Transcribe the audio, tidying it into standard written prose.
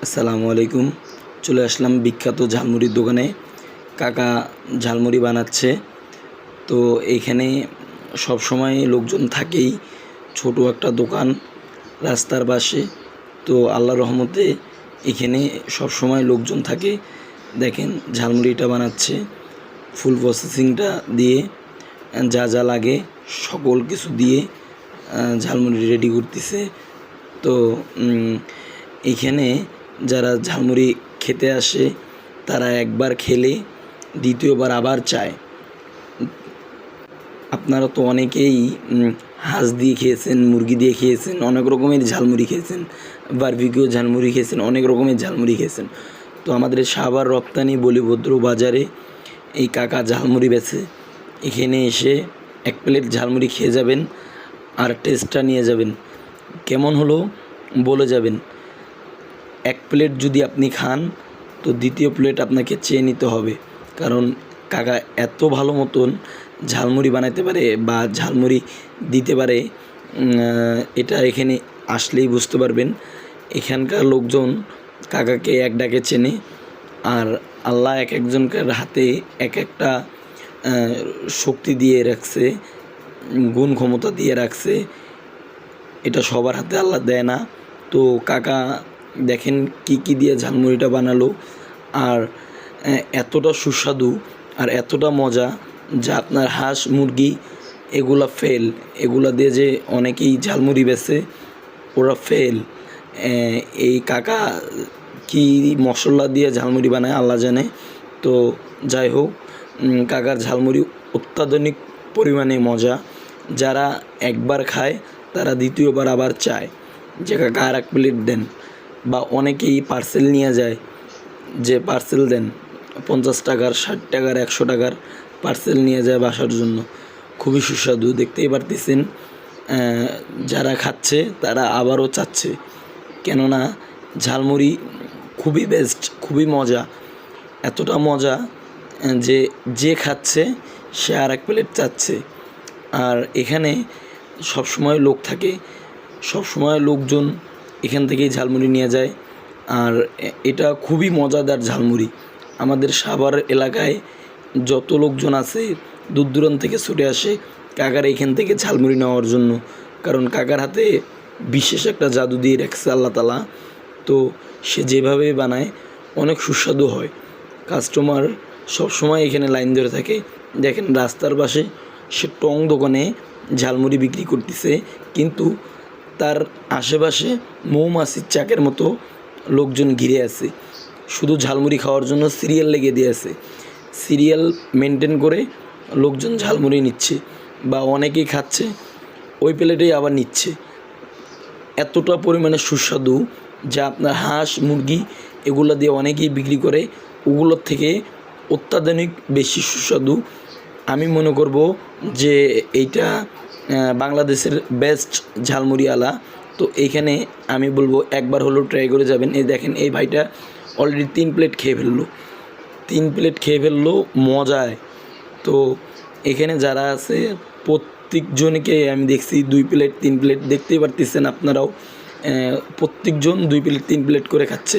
আসসালামু আলাইকুম। চলে আসলাম বিখ্যাত ঝালমুড়ির দোকানে। কাকা ঝালমুড়ি বানাচ্ছে। তো এইখানে সবসময় লোকজন থাকেই। ছোট একটা দোকান রাস্তার পাশে। তো আল্লাহর রহমতে এখানে সবসময় লোকজন থাকে। দেখেন ঝালমুড়িটা বানাচ্ছে ফুল প্রসেসিংটা দিয়ে, যা যা লাগে সকল কিছু দিয়ে ঝালমুড়ি রেডি করতেছে। তো এইখানে যারা ঝালমুড়ি খেতে আসে তারা একবার খেলে দ্বিতীয়বার আবার চায়। আপনারা তো অনেকেই হাঁস দিয়ে খেয়েছেন, মুরগি দিয়ে খেয়েছেন, অনেক রকমের ঝালমুড়ি খেয়েছেন, বারবিকিউ ঝালমুড়ি খেয়েছেন, অনেক রকমের ঝালমুড়ি খেয়েছেন। তো আমাদের সাভার রপ্তানি বলিভদ্র বাজারে এই কাকা ঝালমুড়ি বেচে। এখানে এসে এক প্লেট ঝালমুড়ি খেয়ে যাবেন আর টেস্টটা নিয়ে যাবেন, কেমন হলো বলে যাবেন। এক প্লেট যদি আপনি খান তো দ্বিতীয় প্লেট আপনাকে চেয়ে নিতে হবে, কারণ কাকা এত ভালো মতন ঝালমুড়ি বানাইতে পারে বা ঝালমুড়ি দিতে পারে। এটা এখানে আসলেই বুঝতে পারবেন। এখানকার লোকজন কাকাকে এক ডাকে চেনে। আর আল্লাহ এক একজনকার হাতে এক একটা শক্তি দিয়ে রাখছে, গুণ ক্ষমতা দিয়ে রাখছে। এটা সবার হাতে আল্লাহ দেয় না। তো কাকা দেখেন কি দিয়ে ঝালমুড়িটা বানালো, আর এতটা সুস্বাদু আর এতটা মজা যা আপনার হাঁস মুরগি এগুলা ফেল। এগুলা দিয়ে যে অনেকেই ঝালমুড়ি বেচে ওরা ফেল। এই কাকা কি মশলা দিয়ে ঝালমুড়ি বানায় আল্লাহ জানে। তো যাই হোক, কাকার ঝালমুড়ি অত্যাধুনিক পরিমাণে মজা। যারা একবার খায় তারা দ্বিতীয়বার আবার চায় যে কাকা আর এক প্লেট দেন। বা অনেকেই পার্সেল নিয়ে যায়, যে পার্সেল দেন 50 টাকার, 60 টাকার, 100 টাকার পার্সেল নিয়ে যায় বাসার জন্য। খুবই সুস্বাদু, দেখতেই পারতেছেন। যারা খাচ্ছে তারা আবারও চাচ্ছে, কেননা ঝালমুড়ি খুবই বেস্ট, খুবই মজা। এতটা মজা যে যে খাচ্ছে সে আর এক প্লেট চাচ্ছে। আর এখানে সবসময় লোক থাকে, সবসময় লোকজন এখান থেকেই ঝালমুড়ি নিয়ে যায়। আর এটা খুবই মজাদার ঝালমুড়ি। আমাদের সাভার এলাকায় যত লোকজন আছে দূর দূরান্ত থেকে ছুটে আসে কাকার এখান থেকে ঝালমুড়ি নেওয়ার জন্য, কারণ কাকার হাতে বিশেষ একটা জাদু দিয়ে রাখছে আল্লাহ তালা। তো সে যেভাবে বানায় অনেক সুস্বাদু হয়। কাস্টমার সবসময় এখানে লাইন ধরে থাকে। দেখেন রাস্তার পাশে সে টং দোকানে ঝালমুড়ি বিক্রি করতেছে, কিন্তু তার আশেপাশে মৌমাছির চাকের মতো লোকজন ঘিরে আছে শুধু ঝালমুড়ি খাওয়ার জন্য। সিরিয়াল লেগে দিয়ে আছে, সিরিয়াল মেনটেন করে লোকজন ঝালমুড়ি নিচ্ছে বা অনেকেই খাচ্ছে, ওই প্লেটেই আবার নিচ্ছে। এতটা পরিমাণে সুস্বাদু যা আপনার হাঁস মুরগি এগুলো দিয়ে অনেকেই বিক্রি করে, ওগুলোর থেকে অত্যাধুনিক বেশি সুস্বাদু। আমি মনে করব যে এইটা বাংলাদেশের বেস্ট ঝালমুড়িওয়ালা। তো এইখানে আমি বলবো একবার হলেও ট্রাই করে যাবেন। এই দেখেন এই ভাইটা অলরেডি 3 প্লেট খেয়ে ফেললো, 3 প্লেট খেয়ে ফেললো মজায়। তো এখানে যারা আছে প্রত্যেকজনকে আমি দেখছি 2 প্লেট 3 প্লেট, দেখতেই পারতেছেন আপনারাও। প্রত্যেকজন 2 প্লেট 3 প্লেট করে খাচ্ছে।